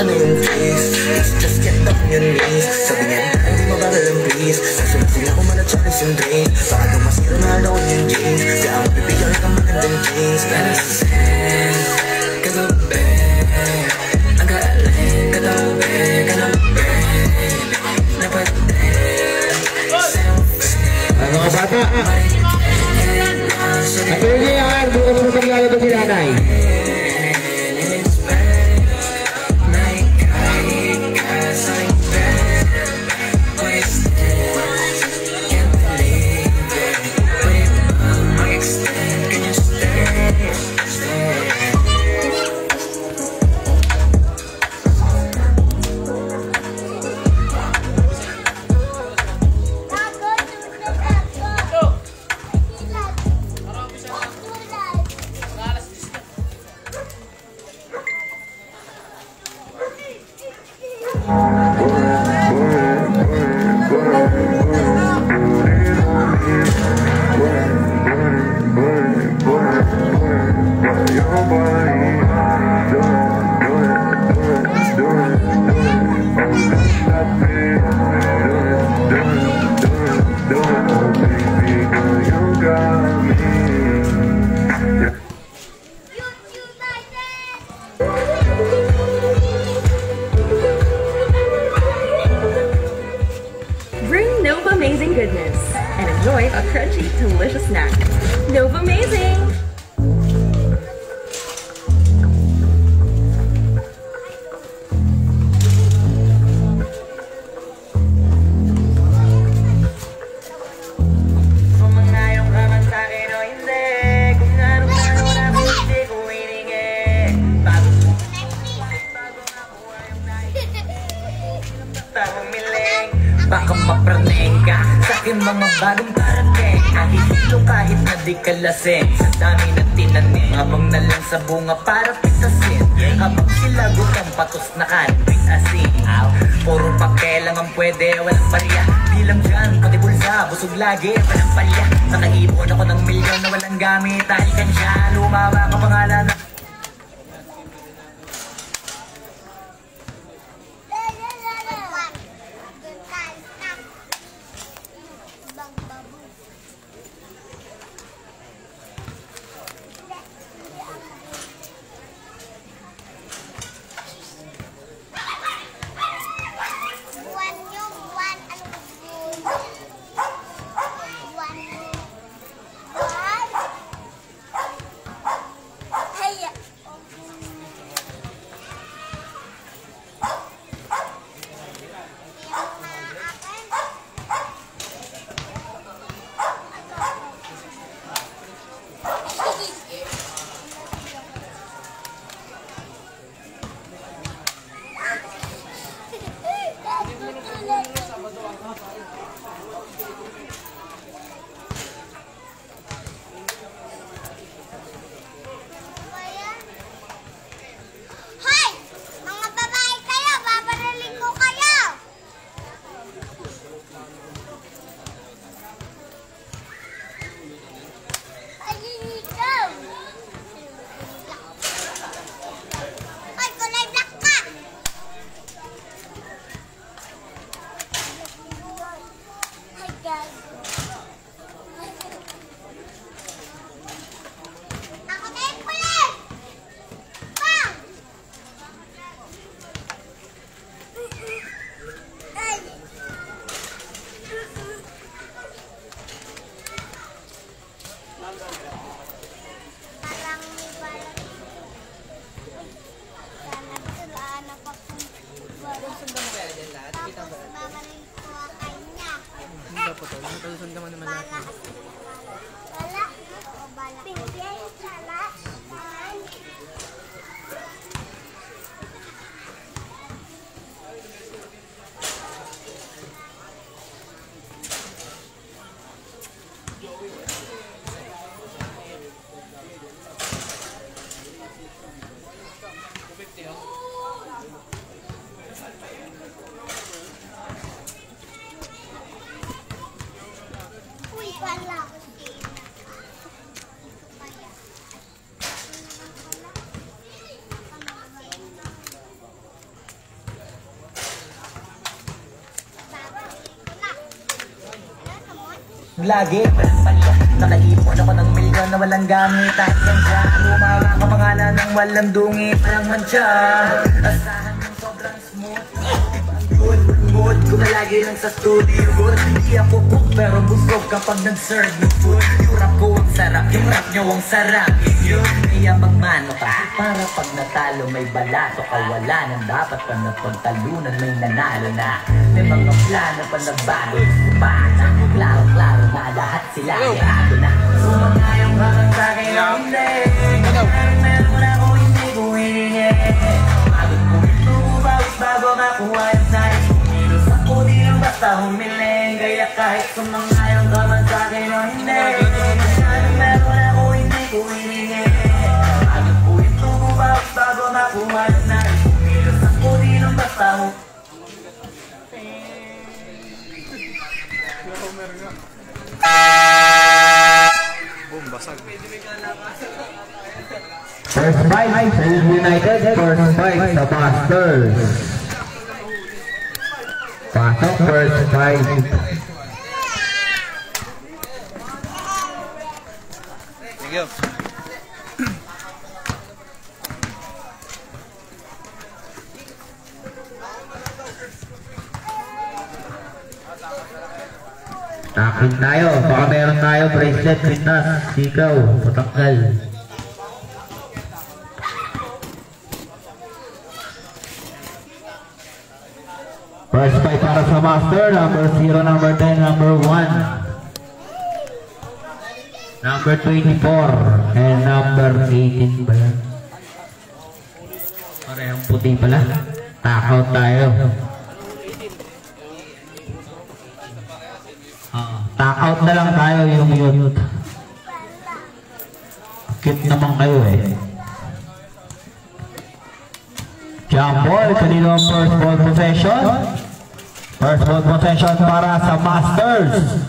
na yung face. Just get up on your knees. Sabi niya na hindi mabagal ang breeze. Nasunod sila kung mana Charles and Drain. Baka daw masira na daw yung jeans. Kaya ang bibigyan ka magandang jeans. Kanasin, kagabi, ang galing, kagabi, kagabi, napatid, selfie. Mga bata, natuloy niya yan, bukas mo pagkala ito si nanay. Bring Nova Amazing goodness and enjoy a crunchy, delicious snack. Nova Amazing! Baka mapraneng ka sa'kin mga bagong parating. Nahihilo kahit na di ka lasing. Sa dami na tinanim, habang na lang sa bunga para pitasin. Habang sila gutang patos na kanpit asin. Puro papel lang ang pwede, walang barya. Di lang dyan, pati bulsa, busog lagi, walang palya. Nakaipon ako ng milyon na walang gamit. Dahil kansya, lumawa ka pangalan. Hey lagi. Nakaipon ako ng milyon na walang gamit. At yan dyan, umawa ka pangalan ng walang dungit. Parang mantsa, asahan ng sobrang smooth. Good, kung lagi lang sa studio. Good, hindi ako cook pero busog kapag nag-serve ng food. Yung rap ko ang sarap, yung rap nyo ang sarap. Yun, kaya magmano ka para pag natalo may balato ka. Wala nang dapat pa na pagtalunan, may nanalo na. May mga plano pa na bago pa na. Klaro-klaro na lahat sila yarado na. Sumangayong ka lang sa'kin o hindi. Meron mo na kung hindi ko hiningi. Pagod ko ito, bago makuha yung size. Kumilos ako di lang basta humiling. Kaya kahit sumangayong ka man sa'kin o hindi. Meron na kung hindi ko hiningi. Pagod ko ito, bago makuha yung size. Kumilos ako di lang basta humiling. First fight sa United, first fight sa Masters. Pasok, first fight. Thank you. Takin tayo, baka meron tayo bracelet, pintas, sikaw, patanggal. First fight para sa Master, number 0, number 10, number 1, number 24, and number 18 ba yan? Parehong puti pala. Tack out tayo. Tack out na lang tayo yung youth. Cute naman kayo eh. Jump ball, kanino ang first ball possession? First ball possession para sa Masters.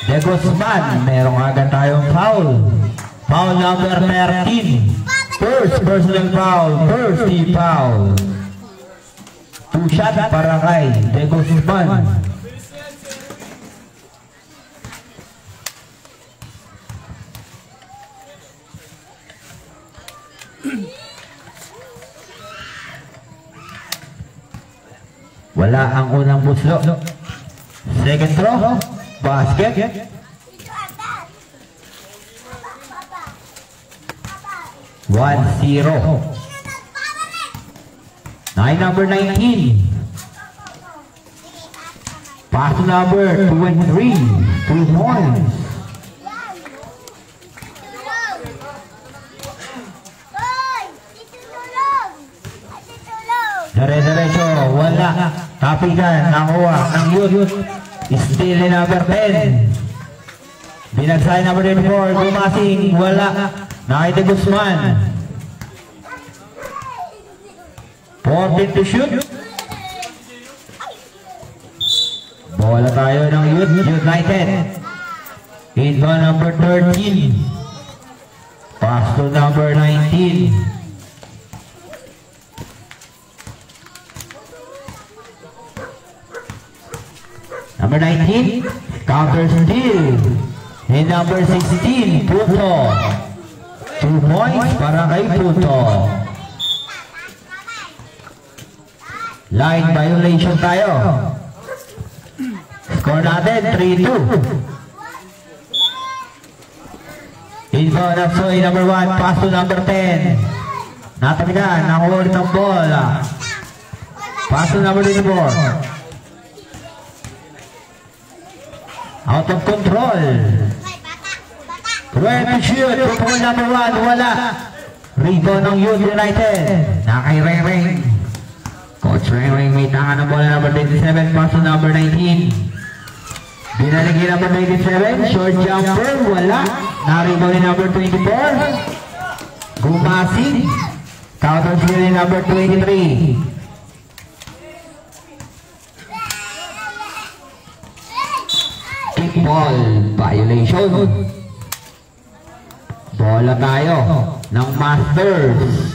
De Guzman, merong agad tayong foul. Foul number 13. First personal foul, first team foul. 2 shot para kay De Guzman. Wala ang unang buslo. Second throw, basket. One, 0. Number 19. Pass number 2 and 3. 2 points. Dire-diretso, wala. Tapigan, nakuha ng youth. Still in number 10. Binagsay number 24, gumasing, wala. Nakita Guzman. 14 to shoot. Bola tayo ng youth United. Inbound number 13. Pass to number 19. Number 19, counter steal. And number 16, Punto. 2 points para kay Punto. Line violation tayo. Score natin, 3-2. Inbound of Soy, number 1, pass to number 10. Natabigan, nakuha ulit ang bola. Pass to number 24. Out of control. 20 shoot. Point number 1. Wala. Rebound ng Youth United. Nakay Reng-Reng. Coach Reng-Reng may tanga ng bola number 27. Pass to number 19. Binalagay number 97. Short jumper. Wala. Na-rebound ni number 24. Gumasing. Counter steal ni number 23. Ball violation. Bola tayo ng Masters.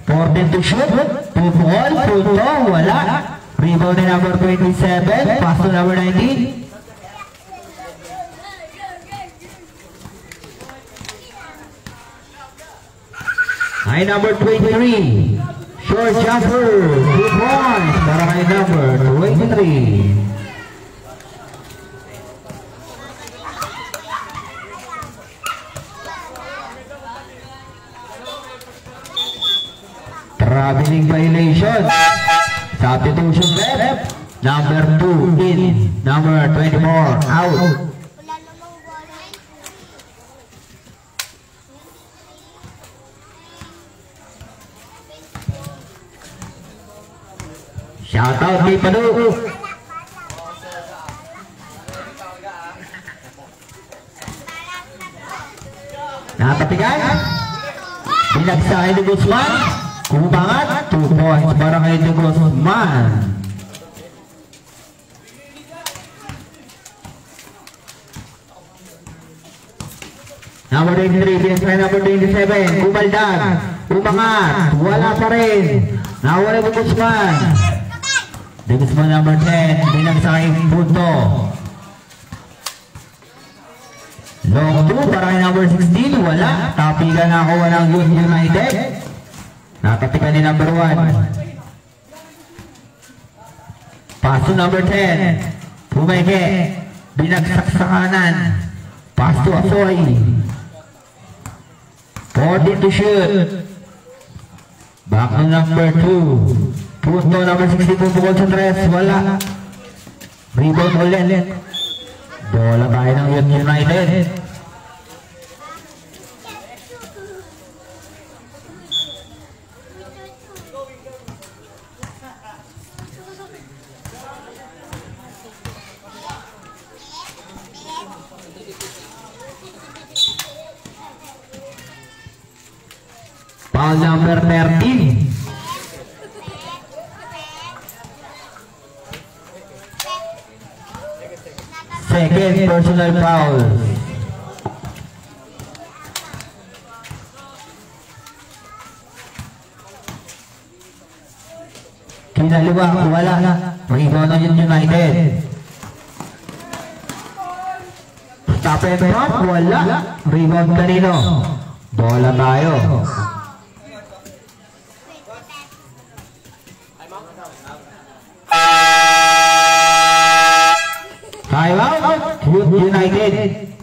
14 to shoot. 2 ball. Punto. Wala. Rebound ni number 27. Pass to number 19. Ay number 23. Short jumper. 2 points. Para kay number 23. Traveling violation. Substitution left. Number 2 in. Number 24 out. Shout out kay Padu. Napatigan. Binagsahin ni Guzman. Kumangat, 2 points para kay Guzman. Number 23, BSY number 27, Kumaldag. Kumangat, wala pa rin. Nawala ni Guzman. Guzman number 10, binagsahin punto. Long 2 para kay number 16, wala. Tapigan na ako ng Youth United. Nakatikan ni number 1. Pass to number 10. Pumeke. Binagsak sa kanan. Pass to Asoy. 14 to shoot. Back to number 2. Punto number 60 bukod sa 3. Wala. Rebound ulit. Bola tayo ng Youth United. Foul number 13. Second personal foul. Kinaliwa, wala na. Rebound ng United. Stop and drop, wala. Rebound kanino. Bola tayo. Time out, Youth United.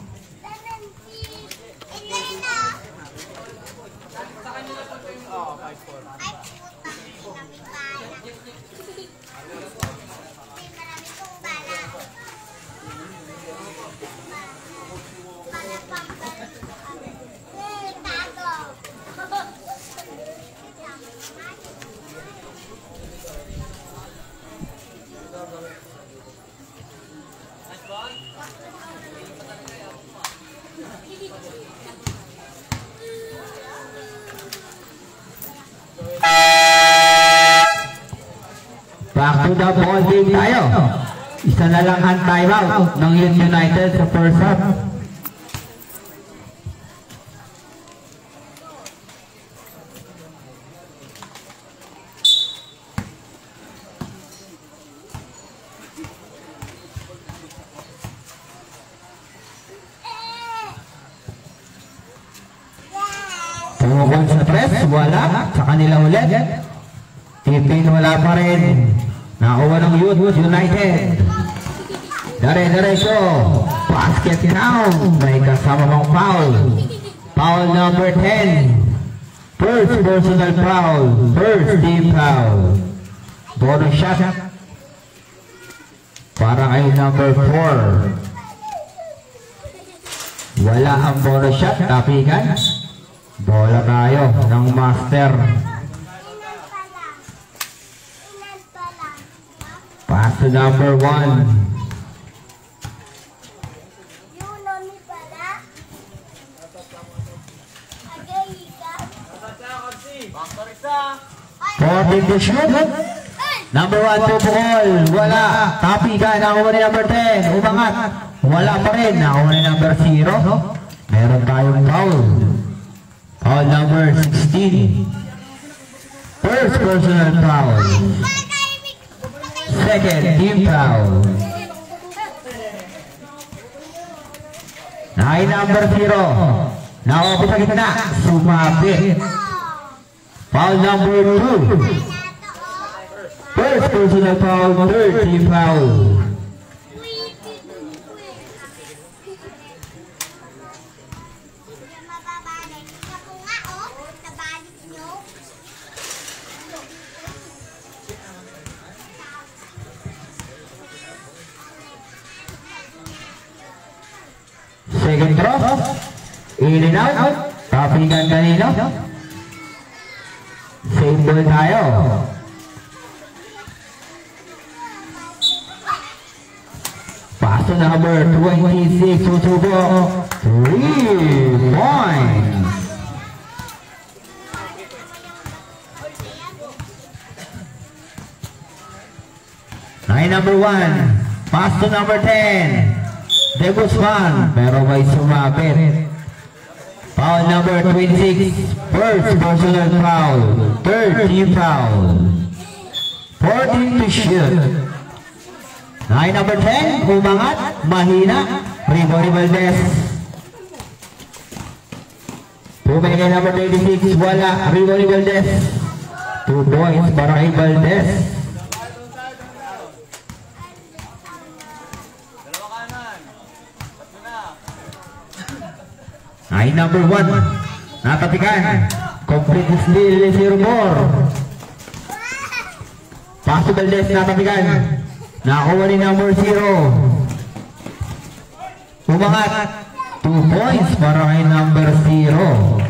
Back to the ball game tayo. Isa na lang ang timeout ng Youth United sa first half. Tumukol sa press, wala. Sa kanila ulit. Tipin, wala pa rin. Nakuha ng Youth United. Dire-diretso. Basket down. May kasama mong foul. Foul number 10. First personal foul. First team foul. Bonus shot. Para kay number 4. Wala ang bonus shot. Tapigan. Bola tayo ng master. Pass to number 1. Fourteen to shoot. Number 1 to ball. Wala. Tapigan. Nakuha ni number 10. Umangat. Wala pa rin. Nakuha ni number 0. Meron tayong foul. Foul number 16. First personal foul. Second team foul. Line number 0. Nakaupo sa gitna. Sumabit. Foul number 2. First personal foul. Third team foul. Second drop, in and out, tapikan kanino. Same ball tayo. Paso number 26, susubo, 3 points. Line number 1, pass to number 10. De Guzman, pero may sumabit. Foul number 26, first personal foul, third team foul. 14 to shoot. Line number 10, umangat, mahina, Ribori Valdez. Pumigay number 26, wala, Ribori Valdez. 2 points para kay Valdez. Line number 1, natatikan, complete steal, 0-4. Pass to Valdez, natatikan, nakuha ni number 0. Umangat, 2 points para kay number 0.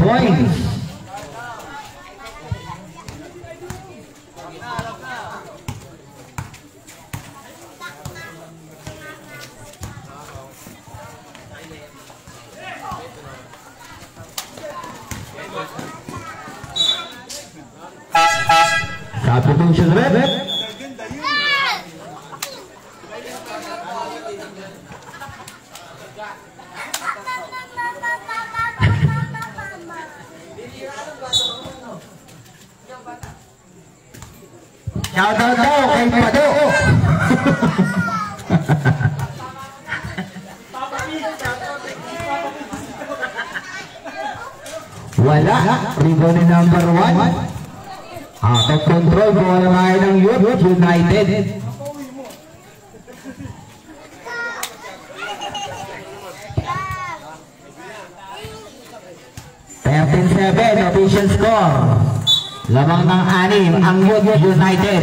Points. Substitution rep. Shoutout daw kay Pado. Wala. Rebound number 1. Out of control. Wala ngayon ng Youth United. Official score. Lamang ng 6 ang Youth United.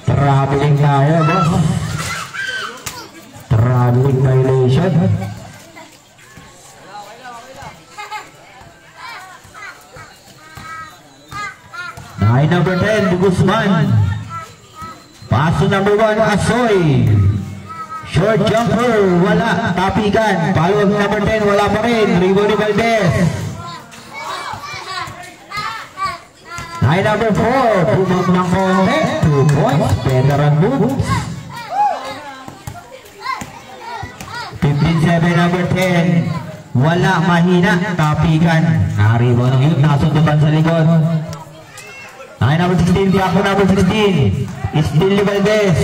Traveling tayo, boss. Traveling violation. Line number 10, Guzman. Paso number 1, Asoy. Short jumper, wala. Tapikan. Follow number 10, wala pa rin. Ribori Valdez. Line number 4, pumap ng konti. 2 points, veteran moves. 15-7 number 10. Wala, mahina. Tapikan. Naribo ng Youth, nakasundutan sa likod. Line number 16, Piako number 16. Still Valdez.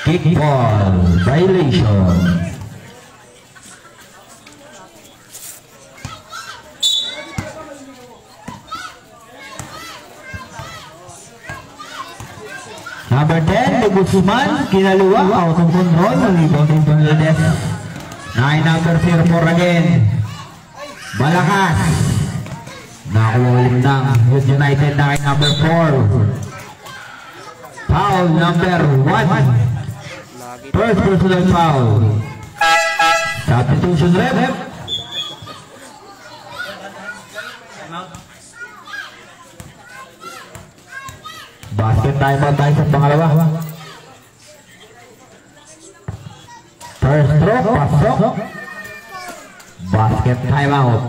Kickball violation. Number 10, Guzman, kinaluwa, out of control, rebounding Valdez. 9 number 04 again. Malakas. Nakuha ulit ng Youth United na kay number 4. Foul number 1. First personal foul. Substitution rep. Basket timeout tayo sa pangalawa. First throw, pasok. Basket timeout.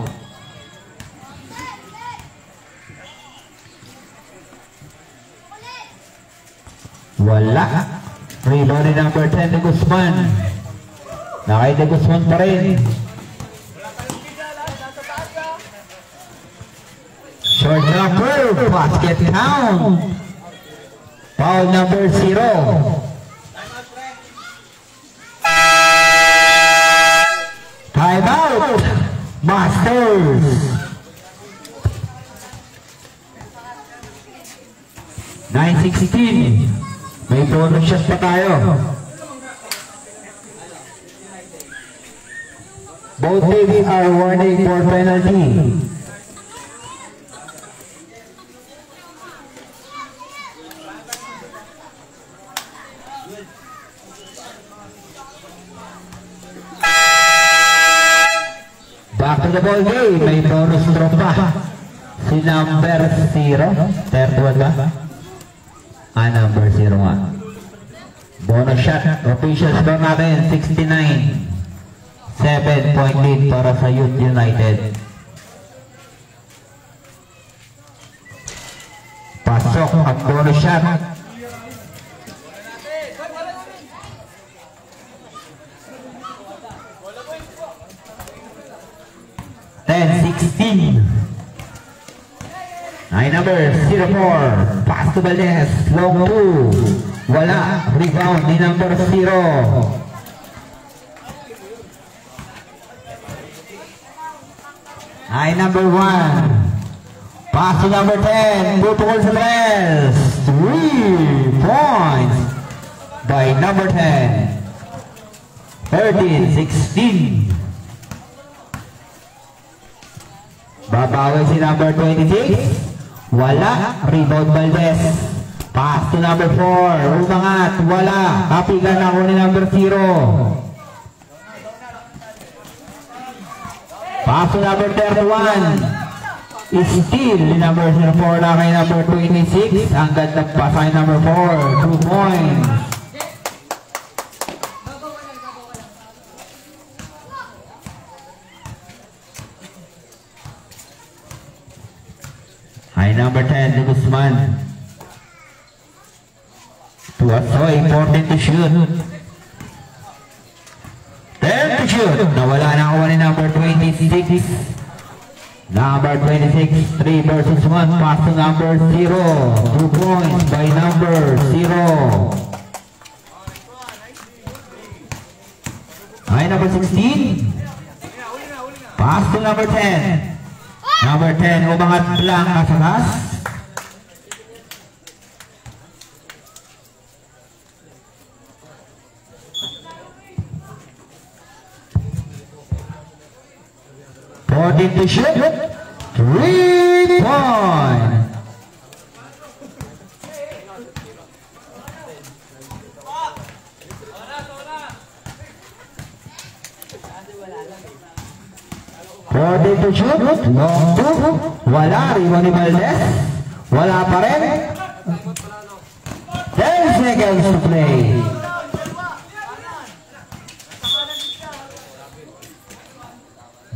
Wala. Rebound ni number 10 de Guzman. Nakay de Guzman pa rin. Short number, basket count. Foul number 0. Time out, Masters. (9:16). May bonus shot pa tayo. Both teams are warning for penalty. Back to the ball game. May bonus drop pa. Si number 0. Third one ba? Number 0 nga. Bonus shot. Official score natin 69. 7-point lead para sa Youth United. Pasok at bonus shot. Ay number 04, pass to Valdez, long 2, wala, rebound ni number 0. Ay number 1, pass to number 10, pupukol sa Valdez, 3 points by number 10, 13-16. Babawi si number 26. Wala. Rebound Valdez. Pass to number 4. Umangat. Wala. Kapigan ako ni number 0. Pass to number 31. Steal ni number 04 na kay number 26. Ang ganda pa sa number 4. 2 points. Ay number 10, de Guzman. So important to shoot. 10 to shoot. Nawala na ako ni number 26. Number 26, 3 versus 1. Pass to number 0. 2 points by number 0. Ay number 16. Pass to number 10. Number 10, umangat lang kasalas. To shoot. 3 points. To shoot. Long 2. Wala. Rebound ni Valdez. Wala pa rin. 10 seconds to play.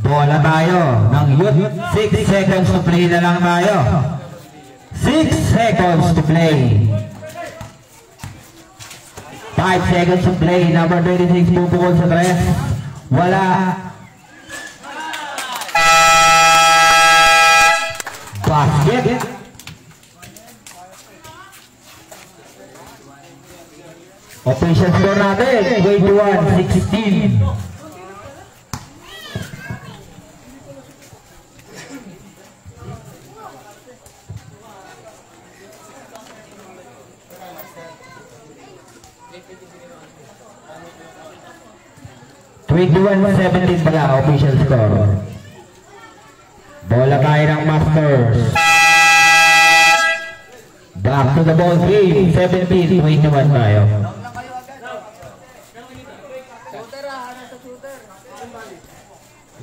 Bola tayo ng Youth. 6 seconds to play na lang tayo. 6 seconds to play. 5 seconds to play. Number 26 pupukol sa 3. Wala. Basket. Official score natin 21-16. pala official score. Bola tayo ng Masters. Back to the ball game. 17-21 tayo.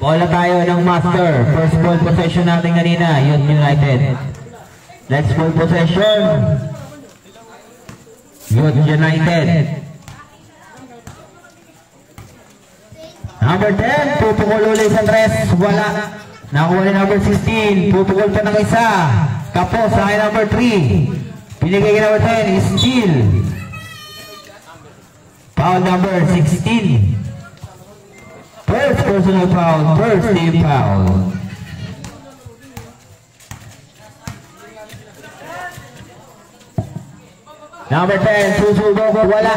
Bola tayo ng Master. First ball possession natin kanina, Youth United. Next ball possession, Youth United. Number 10, pupukol ulit sa tres. Wala. Nakuha ni number 16. Pupukol pa ng isa. Kapos sa number 3. Pinigay kay number 10. Steal. Foul number 16. First personal foul, first team foul. Number 10, susubok, wala.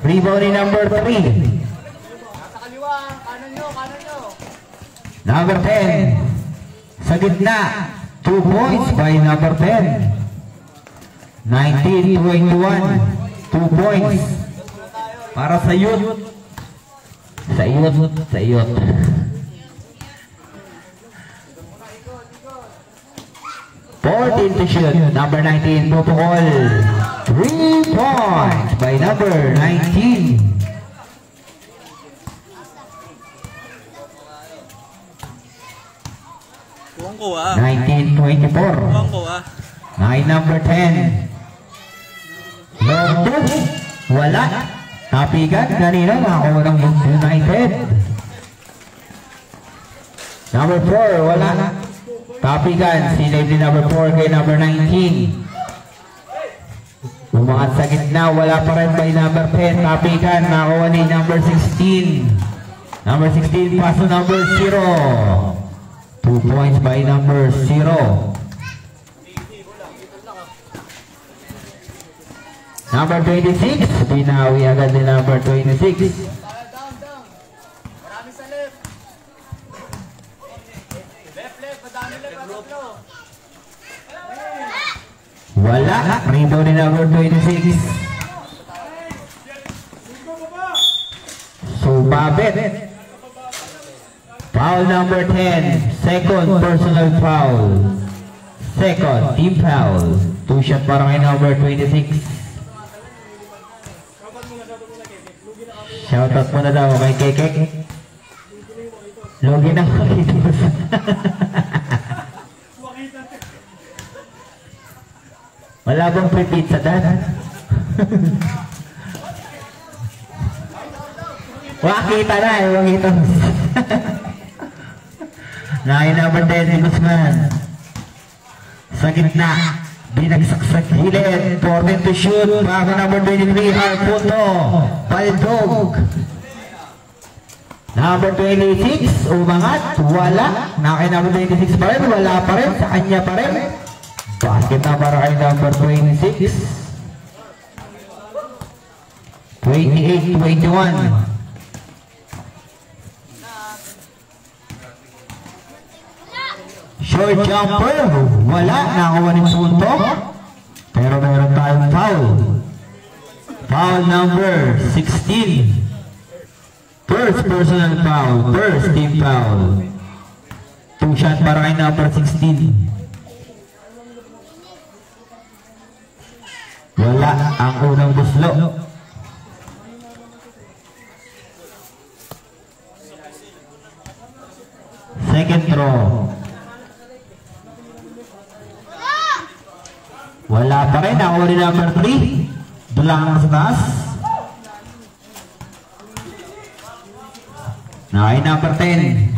Rebound ni number 3. Number 10, sa gitna, 2 points by number 10. 19-21, 2 points. Para sa youth. Sa youth. To shoot, number 19, protocol. 3 points by number 19. Kuwang ko ah. 19-24. Kuwang ko ah. 9 number 10. Number 2, wala. Tapigan, kanina nakakuha ng United. Number 4, wala. Tapigan, sinave ni number 4 kay number 19. Umangat sa gitna, wala pa rin by number 10. Tapigan, nakakuha ni number 16. Number 16, paso number 0. 2 points by number 0. Number 26, binawi agad ni number 26. Marami sa left. Left, madami left. Wala, rebound ni number 26. Sumabit. Foul number 10, second personal foul. Second team foul. 2 shot para kay number 26. Shoutout muna daw kay Kekek. Logi na makitos. Wala bang free pizza dan? Wakita na eh, wakitos. Nine number 10 si Guzman. Sa gitna, binagsak sa gilid. 14 to shoot. Bago number 23, Arputo. Baldog. Number 26, umangat. Wala. Nakay number 26 pa rin. Wala pa rin. Sa kanya pa rin. Basket na para kay number 26. 28-21. Short jumper, wala, nakakuha ng punto. Pero meron tayong foul. Foul number 16. First personal foul, first team foul. 2 shot para kay number 16. Wala ang unang buslo. Second throw. Wala pa rin, nakuha ni number 3. Dulang sa taas. Nakay number 10.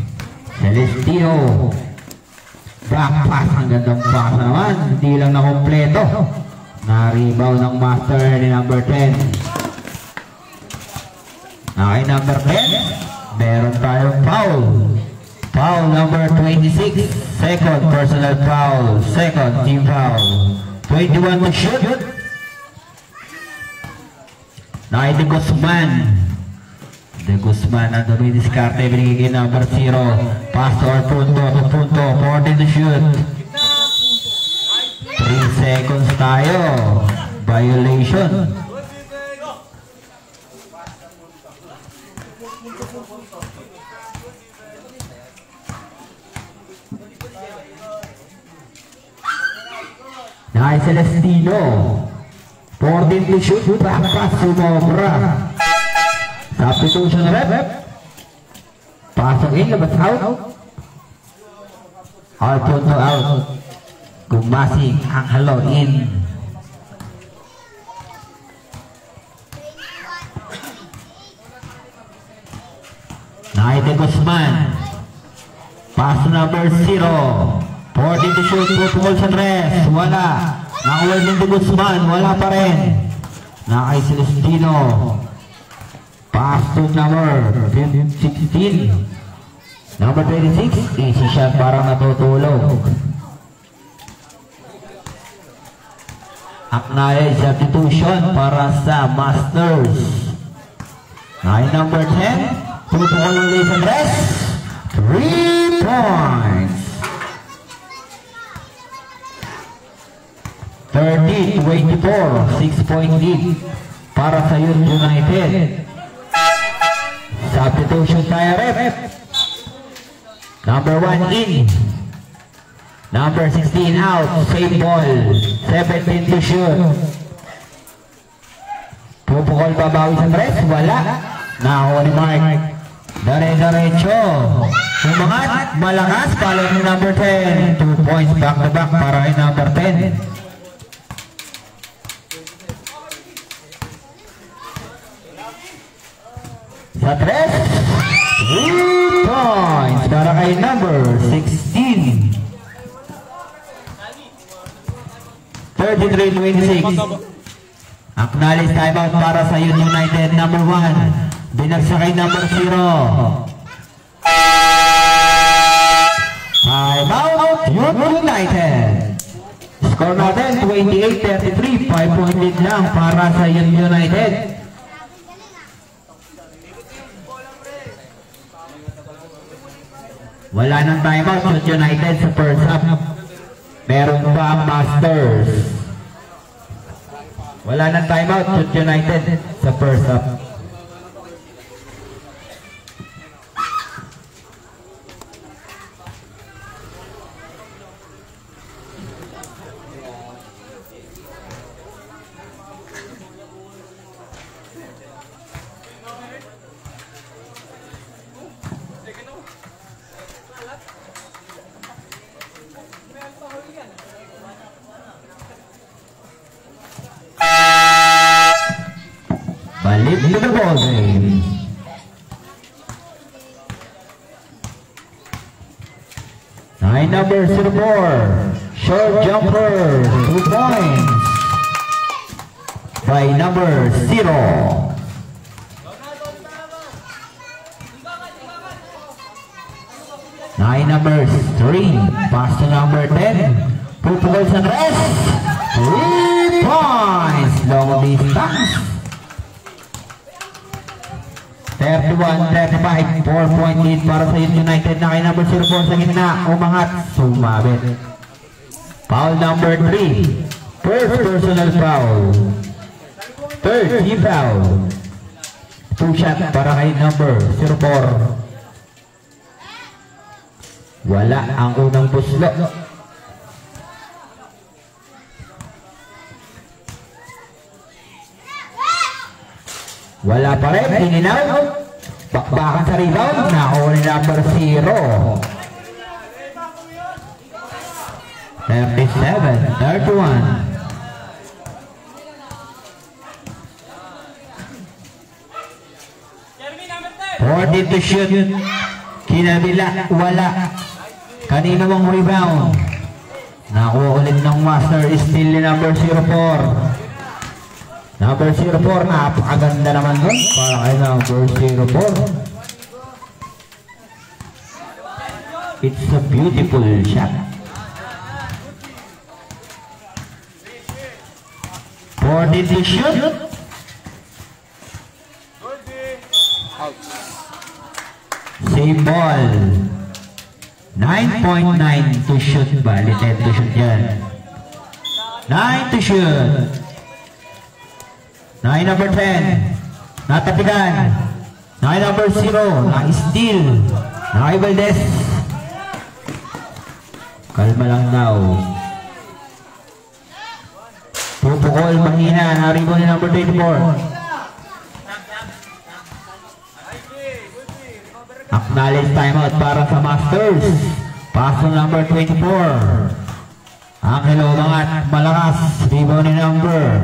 Celestino. Back pass, ang gandang pass naman. Hindi lang nakompleto. Na-rebound ng master ni number 10. Nakay number 10. Meron tayong foul. Foul number 26. Second personal foul. Second team foul. 21 to shoot. Nakay De Guzman. De Guzman ang dumidiskarte. Binigay number 0. Pass or punto. 14 to shoot. 3 seconds tayo. Violation. Nakay Celestino. 14 to shoot. Back pass, sumobra. Substitution rep. Pasok in, labas out. All punto out. Gumasing ang halo in. Nakay De Guzman. Pass number 0. 14 to shoot, 2 balls and rest. Wala. Nakuha din De Guzman, wala pa rin. Nakay Celestino. Pass to number 16. Number 26, easy shot, parang natutulog. Acknowledge substitution para sa Masters. Number 10, tutukol ng lace and rest. 3 points. 30-24, 6-point lead para sa Youth United. Substitution tayo, rep. Number 1 in. Number 16 out. Same ball. 17 to shoot. Pupukol pa bawi sa tres? Wala. Nakuha ni Mark. Dire-diretso. Umangat. Malakas. Follow ni number 10. 2 points back to back para kay number 10. Sa tres. 3 points para kay number 16. 33-26. Acknowledge timeout para sa Youth United. Number 1. Binagsak kay number 0. Timeout Youth United. Score natin 28-33. 5-point lead lang para sa Youth United. Wala nang timeout Youth United sa first half. Meron pa ang Masters. Wala nang timeout Youth United sa first half. Balik to the ball game. Number 04, short jumper, 2 points by number 0. Number 3, pass to number 10, pupukol sa rest, 3 points, long distance. 31-35, 4-point lead para sa Youth United na kay number 04 sa gitna, umangat, sumabit. Foul number 3, first personal foul. Third team foul. 2 shot para kay number 04. Wala ang unang puslo. Wala pa rin, tininaw. Bakbakan sa rebound, nakuha ni number 0. 37-31. 40 to shoot. Kinabila, wala. Kanino mong rebound? Nakuha ulit ng master, still ni number 04. Number 04, napakaganda naman doon para kay number 04. It's a beautiful shot. 40 to shoot. Same ball. 9.9 to shoot. Bali 10 to shoot yan. 9 to shoot. 9 number 10. Natapigan. 9 number 0. Na-steal. Naka-Ibaldes. Kalma lang daw. Pupukol, mahina. Naribo ni number 24. Acknowledge timeout para sa Masters. Paso number 24. Angelo umangat. Malakas. Ribo ni number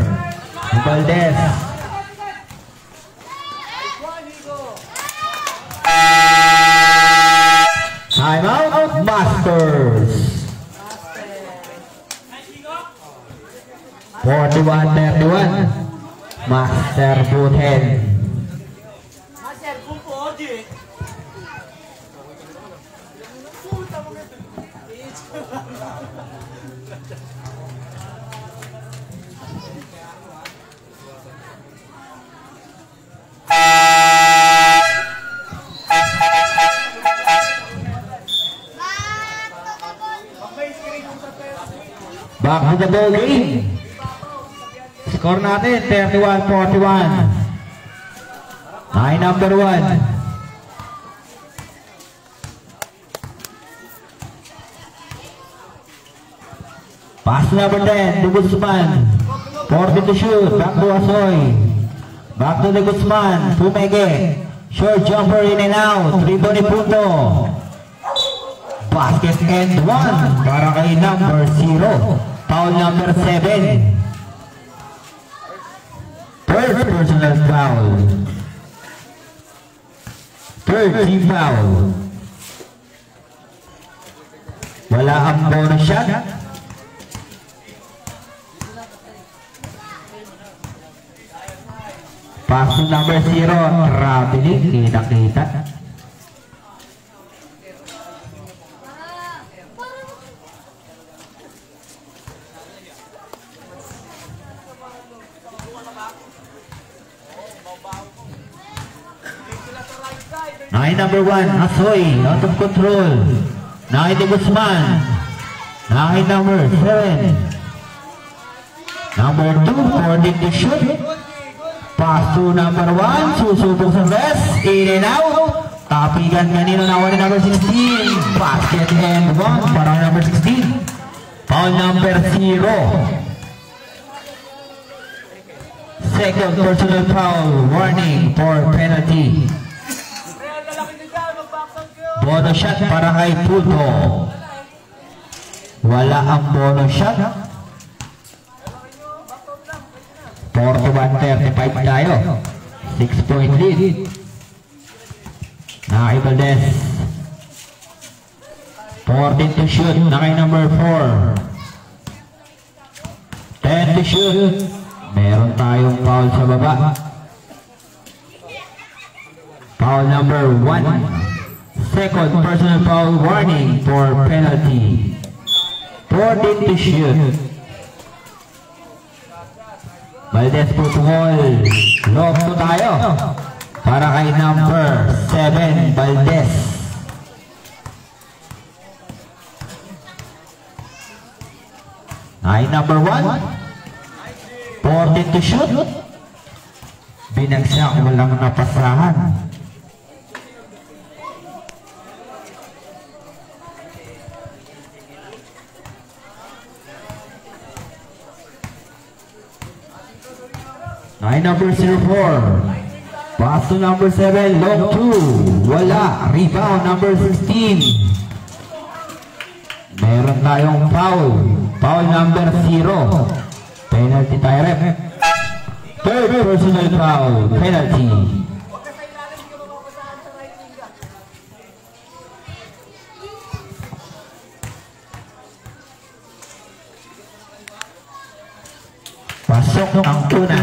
Valdez. Timeout Masters. 41-31. Master Buten. Back to the ball game. Score natin 31-41. Ay number 1. Pass number 10 to Guzman. 40 to shoot. Back to Asoy. Back to the Guzman. Pumege. Short jumper in and out. 3 ni punto. Basket and 1 para kay number 0. Foul number 7. Third personal foul. Third team foul. Wala ang bonus shot. Pass to number 0. Traveling. Kita-kita. Nine number 1, Asoy, out of control. Nine to Guzman. Nine number 7. Number 2, holding the shoot. Pass to number 1, susubok sa rest. In and out. Tapigan kanino na ni number 16. Basket and 1 para number 16. Foul number 0. Second personal foul. Warning for penalty. Bonus shot para kay Puto. Wala ang bonus shot. 41-35 tayo. 6-point lead. Nakay Valdez. 14 to shoot. Nakay number 4. 10 to shoot. Meron tayong foul sa baba. Foul number 1. Second personal foul warning for penalty. 14 to shoot. Valdez putol. Lock po tayo. Para kay number 7, Valdez. Ay number 1. 14 to shoot. Binagsak, walang napasahan. Ay number 04. Pass to number 7, long 2. Wala. Rebound number 16. Meron tayong foul. Foul number 0. Penalty tayo rep. Third personal foul. Penalty. Pasok ang una.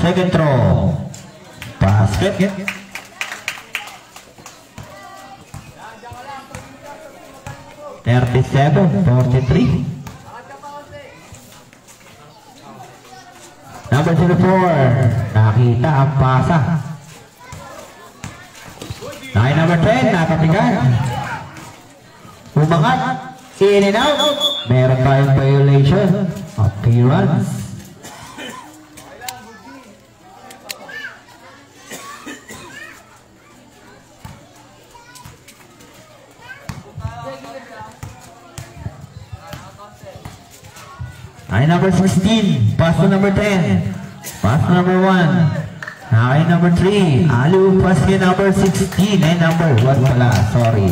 Second throw. Basket. $37-43. Number 04. Nakita ang pasa. Number 10. Nakatigan. Umangat. In and out. Meron tayong violation. Appearance. Ay number 16, pass to number 10, pass to number 1, ay number 3, Aliu pass kay number 16, ay number 1 pala, sorry,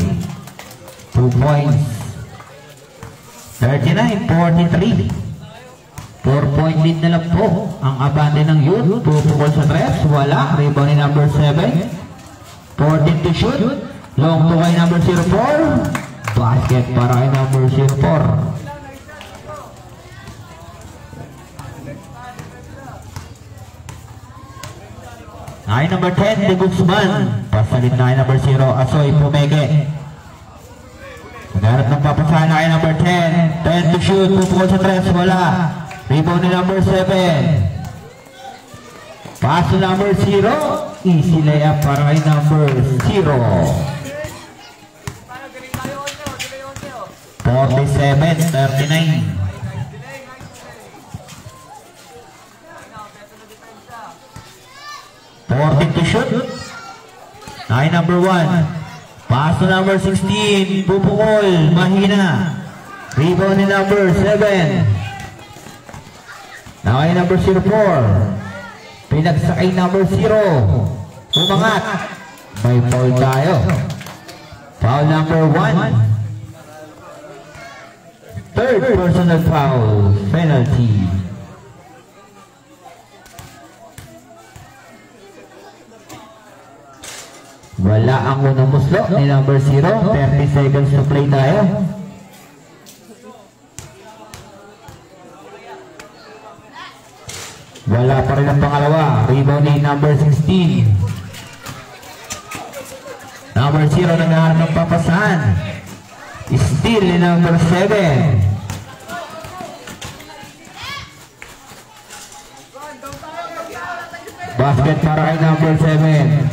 2 points, 39-43, 4-point lead na lang po, ang abante ng youth, pupukol sa 3, wala, rebound ni number 7, 14 to shoot, long to kay number 04, basket para kay number 04. Ay number 10, De Guzman. Pasalit na ay number 0, Asoy Pumege. Nagharap ng papasahan na ay number 10. 10 to shoot, pupukol sa 3, wala. Rebound ni number 7. Pass to number 0. Easy layup para kay number 0. 47-39. 14 to shoot. Ay number 1. Pass to number 16. Pupukol. Mahina. Rebound ni number 7. Ay number 04. Pinagsakay number 0. Umangat. May foul tayo. Foul number 1. Third personal foul. Penalty. Wala ang unang muslo ni number 0. 30 seconds to play tayo. Wala pa rin ang pangalawa. Rebound ni number 16. Number 0 nanghahanap ng papasahan. Steal ni number 7. Basket para kay number 7.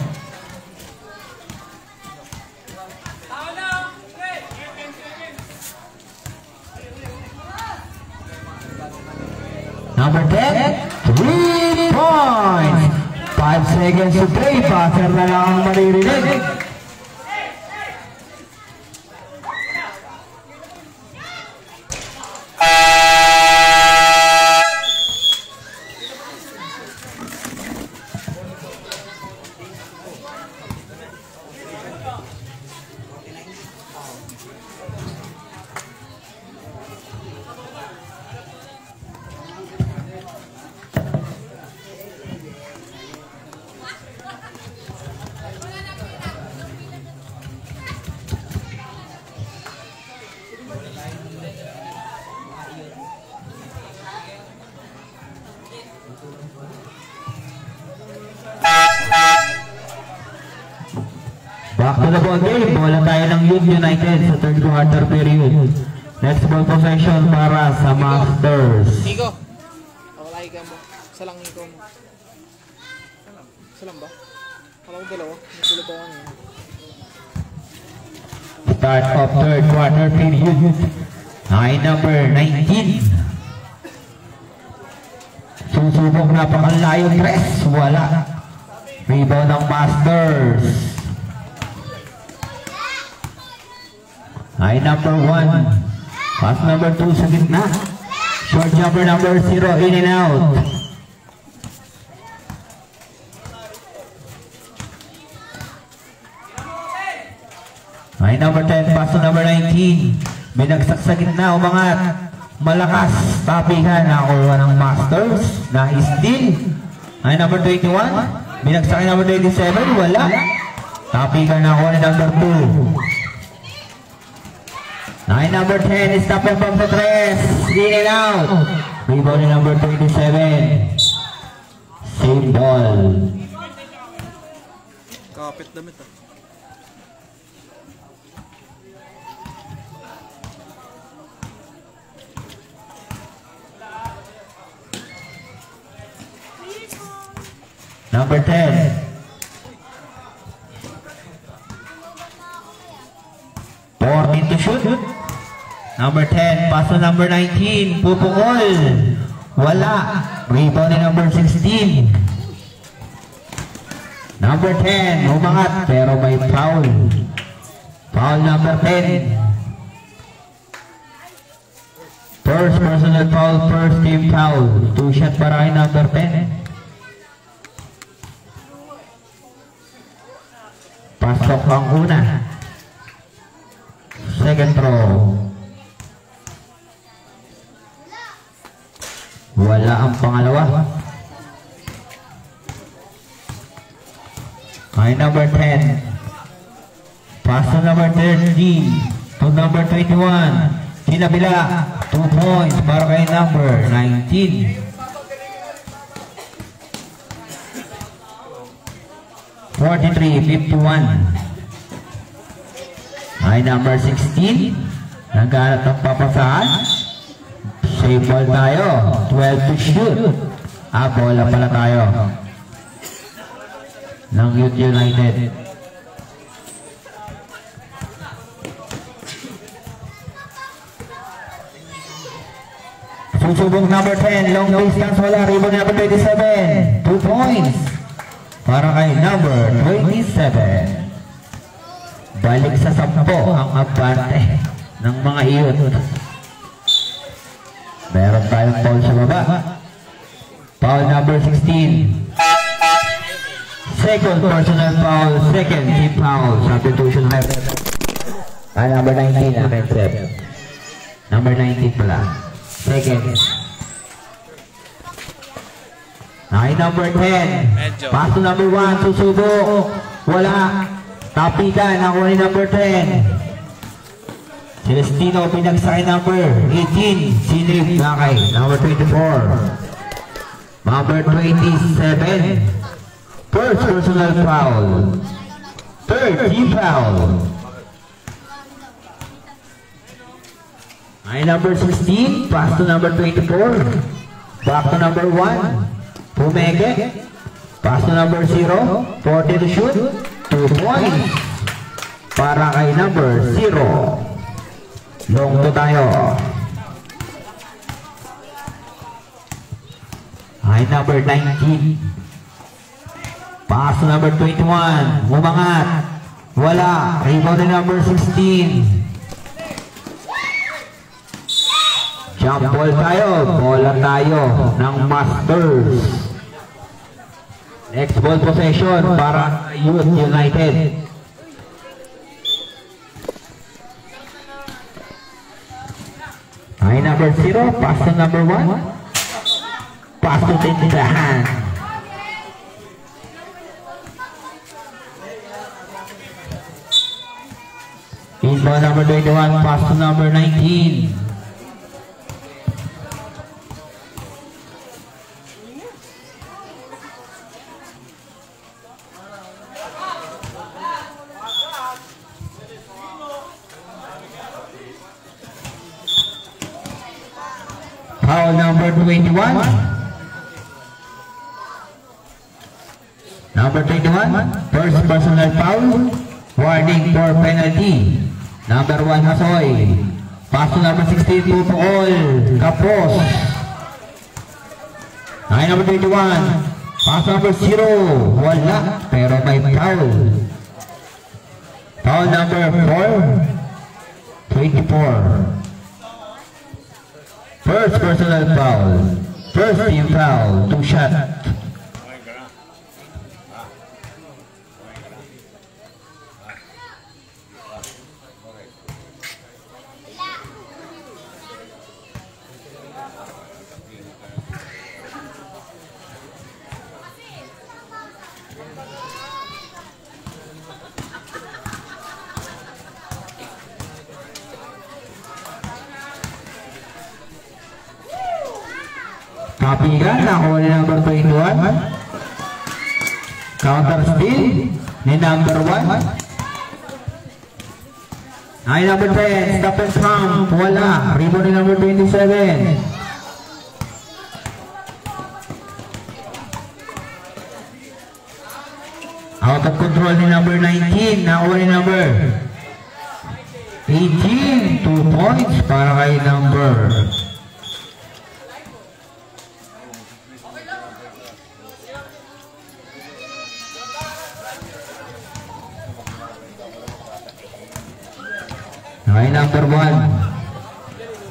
Number 10, 3 points. 5 seconds to play. Passer na lang ang maririnig. Back to the ball game. Bola tayo ng Youth United sa third quarter period. Next ball possession para sa Masters. Nico, awalay ka mo. Isa lang Nico mo. Isa lang ba? Kala ko dalawa. Nagsulot ako niya. Start of third quarter period. Ay number 19. Susubok na pakalayo press. Wala. Rebound ng Masters. Ay number 1. Pass number 2 sa gitna. Short jumper number 0 in and out. Ay number 10. Pass to number 19. Binagsak sa gitna. Umangat. Malakas. Tapihan. Nakakuha ng Masters. Na-steal. Ay number 21. Binagsak ng number 27. Wala. Tapihan. Nakakuha ng number 2. Ay number 10 is stop and pump sa 3. In and out. Rebound ni number 27. Save ball. Kapit damit ah. Number 10. 14 to shoot. Number 10, pass to number 19. Pupukol. Wala. Rebound ni number 16. Number 10, umangat pero may foul. Foul number 10. First personal foul, first team foul. 2 shot para kay number 10. Pasok ang una. Second throw. Wala ang pangalawa. Ay number 10. Pass to number 13 to number 21. Kinabila. 2 points para kay number 19. 43-51. Ay number 16. Naghanap ng papasahan. Save ball tayo. 12 to shoot. Bola pala tayo. Ng Youth United. Susubok number 10. Long distance wala. Rebound number 27. 2 points. Para kay number 27. Balik sa 10 ang abante ng mga iyot. Meron tayong foul sa baba. Foul number 16. Second personal foul. Second team foul. Substitution ref. Number 19 ang red ref. Number 19 pala. Second. Number 10. Pass to number 1. Susubok. Wala. Tapitan ako ni number 10. Celestino pinagsakay number 18. Sinrip lakay. Number 24. Number 27. First personal foul. Third team foul. Number 16. Pass to number 24. Back to number 1. Pumeke. Pass to number 0. 40 to shoot. 2 points para kay number 0. Long to tayo. Number 19. Pass to number 21. Umangat. Wala. Rebound ni number 16. Jump ball tayo. Bola tayo ng Masters. Next ball possession para Youth United. Number 0, pass to number 1. Pass to tindahan. Inbound number 21, pass to number 19. Foul number 21. Number 21, first personal foul. Warning for penalty. Number 1, Masoy. Pass to number 16, Pupol. Kapos. Number 21. Pass number 0. Wala, pero may foul. Foul number 4. 24. First personal foul. First team foul. 2 shot. Kapigan, nakuha ni number 21. Counter steal ni number 1. Ay, number 10, stop and come. Wala. Rebound ni number 27. Out of control ni number 19. Nakuha ni number 18. 2 points para kay number 1.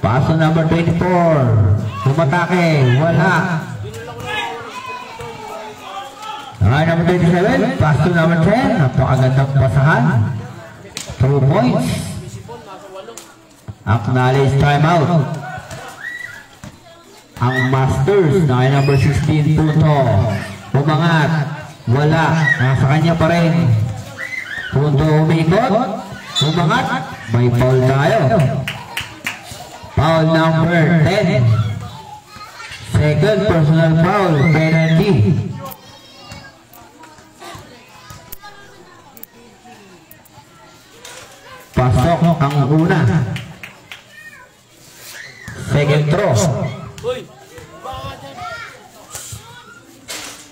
Paso number 24. Tumatake. Wala. Number 27. Paso number 10. Napakagandang pasahan. 2 points. Acknowledge timeout. Ang Masters. Number 16. Punto. Umangat. Wala. Nasa kanya pa rin. Punto umikot. Umangat. May foul tayo. Foul number 10. Second personal foul. Penalty. Pasok ang una. Second throw.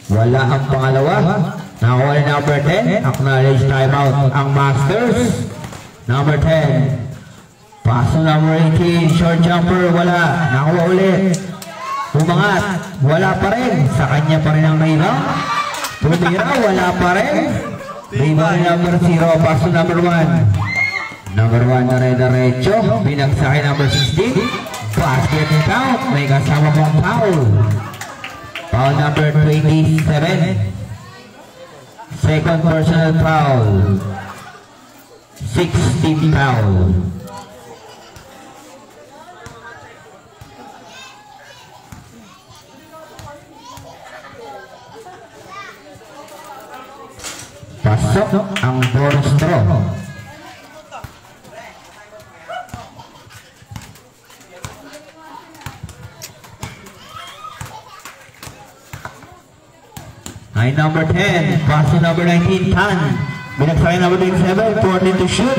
Wala ang pangalawa. Nakuha ni number 10. Acknowledge timeout ang Masters. Number 10. Paso number 18. Short jumper. Wala. Nakuha ulit. Umangat. Wala pa rin. Sa kanya pa rin ang rebound. Tumira. Wala pa rin. Rebound number 0. Paso number 1. Number 1 na rin diretso. Binagsakin number 16. Basket count. May kasama pong foul. Foul number 27. Second personal foul. 16 foul. Pasok ang bonus throw. Ay number 10, pass to number 19, Tan. Binagsakay number 27, 14 to shoot.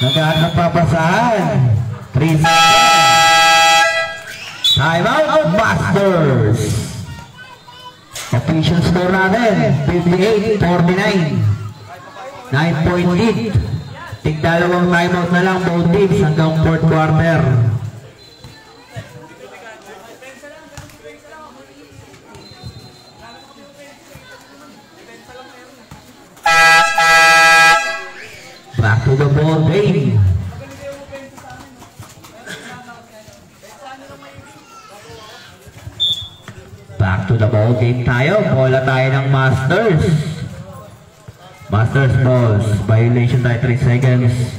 Nagkaat ng papasahan. 3 seconds. Time out, Masters. Official score natin, 58-49. 9-point lead. Tig-dalawang timeout na lang, both teams hanggang 4th quarter. Back to the ball game. Back to the ball game tayo. Bola tayo ng Masters. Masters balls. Violation tayo 3 seconds.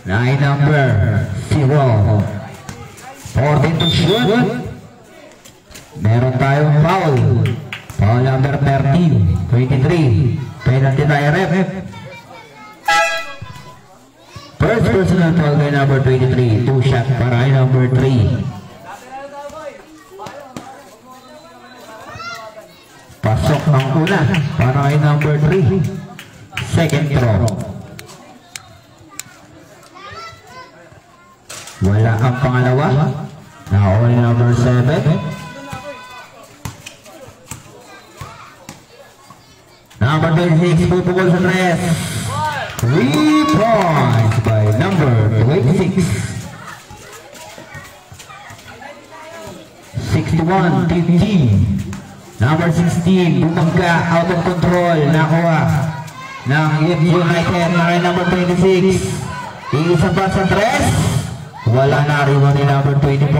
Line number 0. 14 to shoot. Meron tayong foul. Foul number 13. 23. Penalty tayo rep. First personal foul kay number 23. 2 shot para kay number 3. Pasok ang una para kay number 3. Second throw. Wala ang pangalawa. Nakuha ni number 7. Number 26, pupukol sa 3. 3 points by number 26. 61-15. Number 16, bumangga, out of control. Nakuha ng United na kay number 26. Iisa pa sa 3. Wala na rin ni number 24.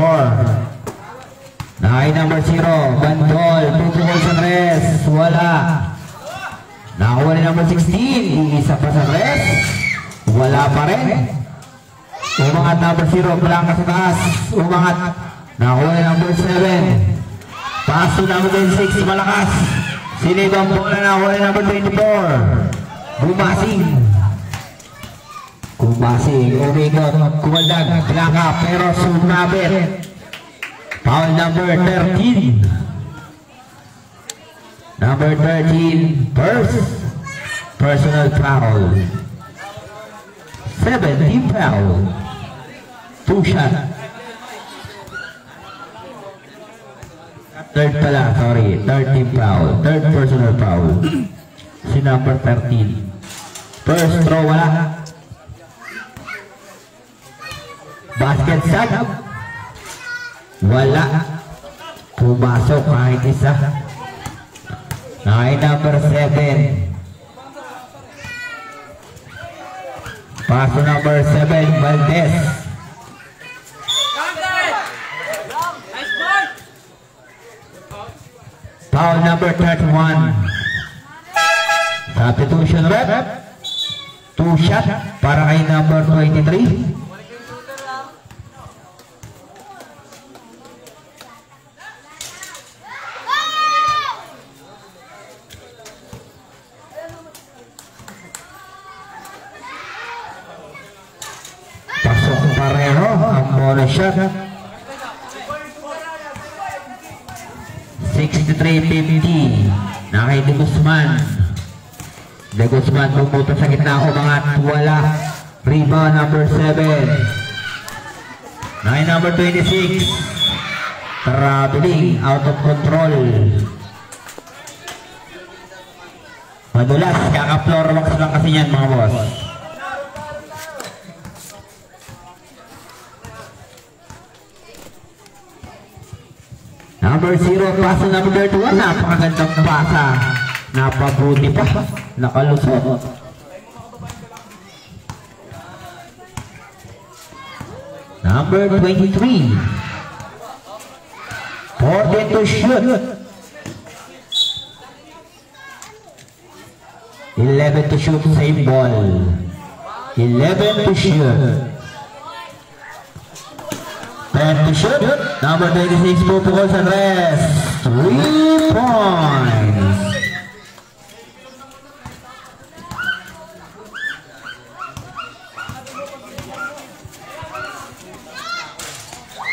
Nakay number 0. Bandol. Pupukol sa 3. Wala. Nakuha ni number 16. Isa pa sa 3. Wala pa rin. Umangat number 0. Blanca sa taas. Umangat. Nakuha ni number 7. Pass to number 26. Malakas. Sinib ang bola. Nakuha ni number 24. Bumasing. Kumasing, umigot, kumalag, Blanca, pero sumabit. Foul number 13. Number 13, first personal foul. 17 foul. 2 shot. Third pala, sorry, 13 foul. Third personal foul. Si number 13. First throw, wala. Basket shot. Wala. Pumasok kahit isa. Nakay number 7. Paso number 7, Valdez. Foul number 31. Substitution rep. 2 shot para kay number 23. Pareho ang bonus shot 63-50. Na kay De Guzman. De Guzman pumunta sa gitna, umangat, wala. Rebound number 7. Na kay number 26. Traveling, out of control. Madulas, kaka-floor wax lang kasi yan mga boss. Number 0, pasa number 31. Napakagandang pasa. Napabuti pa. Nakalusot. Number 23. 14 to shoot. 11 to shoot, same ball. 11 to shoot. 10 to shoot. Number 26, Pupukol sa rest. 3 points.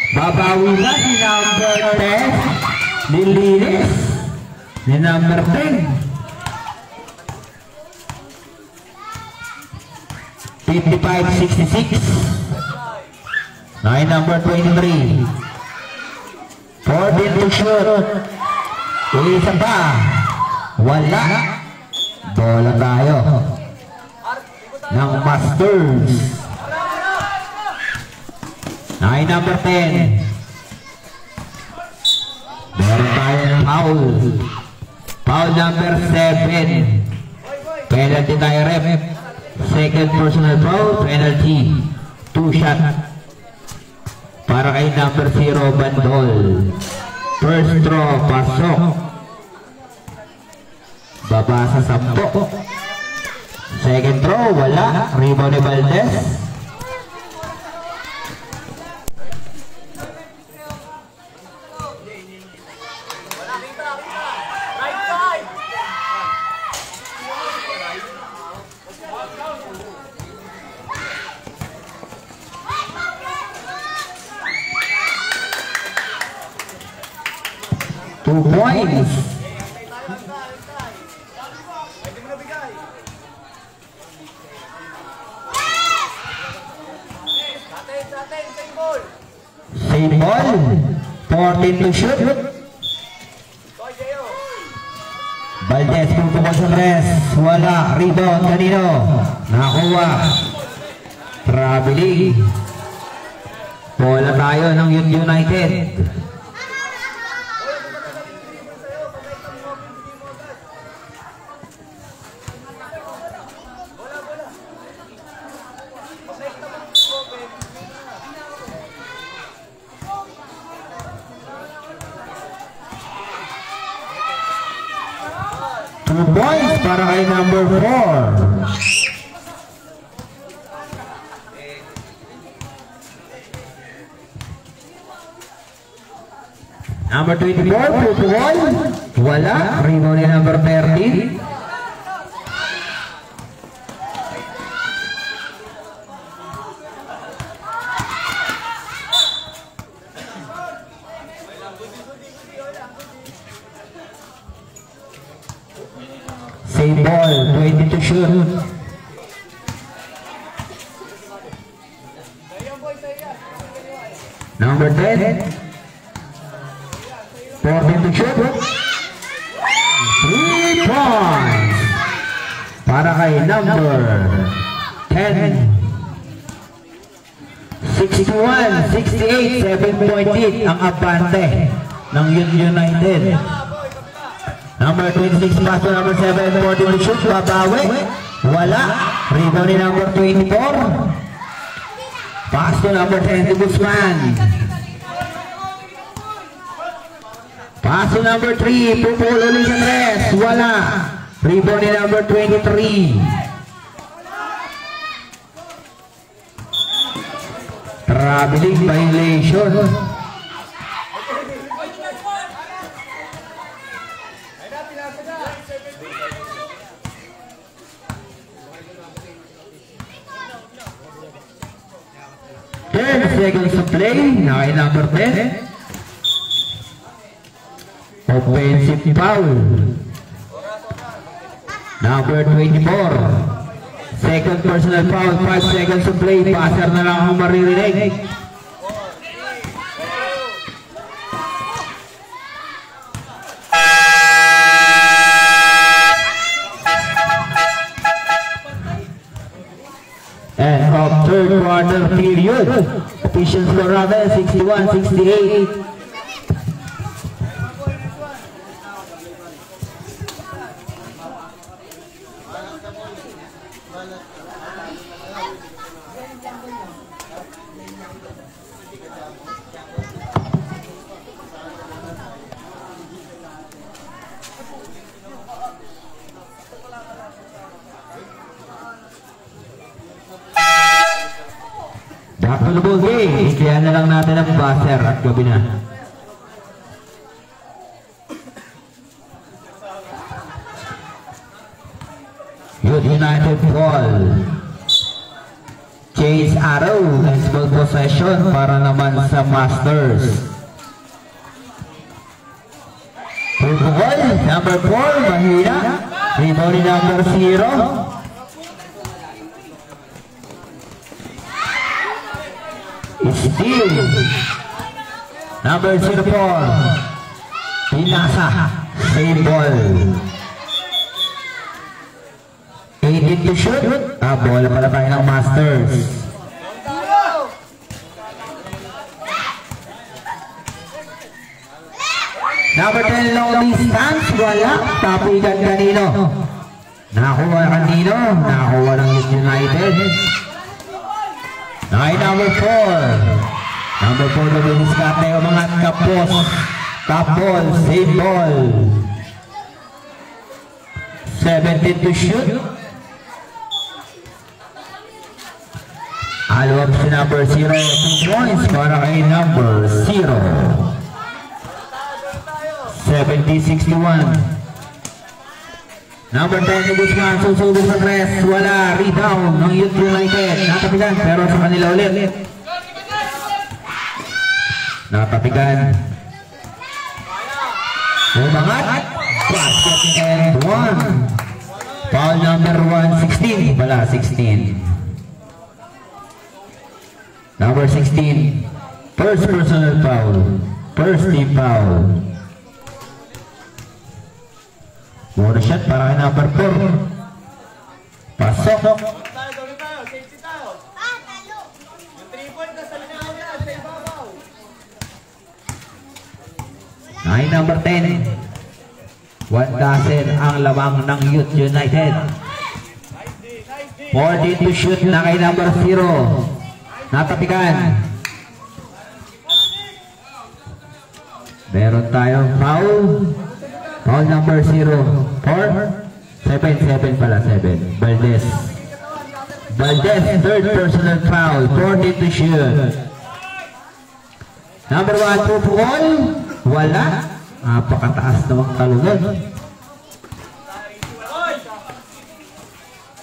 Babawi na si number 10. Nilinis. Ni number 10. 55-66. Line number 23. 14 to shoot. Isa pa. Wala. Bola tayo ng Masters. Line number 10. Meron tayong foul. Foul number 7. Penalty tayo, ref. Second personal foul, penalty. 2 shot para kay number 0, Bandol. First throw, pasok. Baba sa 10. Second throw, wala. Rebound ni Valdez. Points. Same ball. 14 to shoot. Valdez pupukol sa rest. Wala. Rebound kanino? Nakuha. Traveling. Bola tayo ng United. Points para kay number 4. Number 24, Pupukol. Wala. Rebound ni number 30. Same ball, 20 to shoot. Number 10. 14 to shoot. 3 points para kay number 10. 61-68, 7.8 ang abante ng United. Number 26, pass to number 7, 14 to shoot, babawi. Wala. Rebound ni number 24. Pass to number 10 to Guzman. Pass to number 3, Pupukol ulit sa rest. Wala. Rebound ni number 23. Traveling violation. Seconds to play. Now in number 10. Offensive foul. Number 24. Second personal foul. 5 seconds to play. Passer na lang ang maririnig. And of third quarter period, official score rather 61-68. Back to the ball game. Kaya na lang natin ang buzzer at gabi na. Youth United ball. Chase arrow and ball possession para naman sa Masters. Ball, number 4, mahina. Rebound number 0. Steal. Number 04. Pinasa. Save ball. 18 to shoot. Bola pala tayo ng Masters. Number 10 long distance. Wala. Tapigan kanino. Nakuha kanino. Nakuha ng United. Number 4. Number 4 na biniskat na yung mga kapos. Kapol, save ball. 17 to shoot. Alwag si number 0. 2 points para kay number 0. 70-61. Number 10 ni Guzman, susubok sa press, wala, rebound ng Youth United, natapigan, pero sa kanila ulit. Natapigan. Umangat, basket and 1. Foul number 1, 16, wala, 16. Number 16, first personal foul, first team foul. Muna shot para kay number 4. Pasok. Ay, number 10. 1,000 ang lamang ng Youth United. 14 to shoot na kay number 0. Natapikan. Meron tayong foul. Foul number 0. 7 pala, 7. Valdez. Valdez, third personal foul. 14 to shoot. Number 1, Pupukol. Wala. Napakataas namang talunod.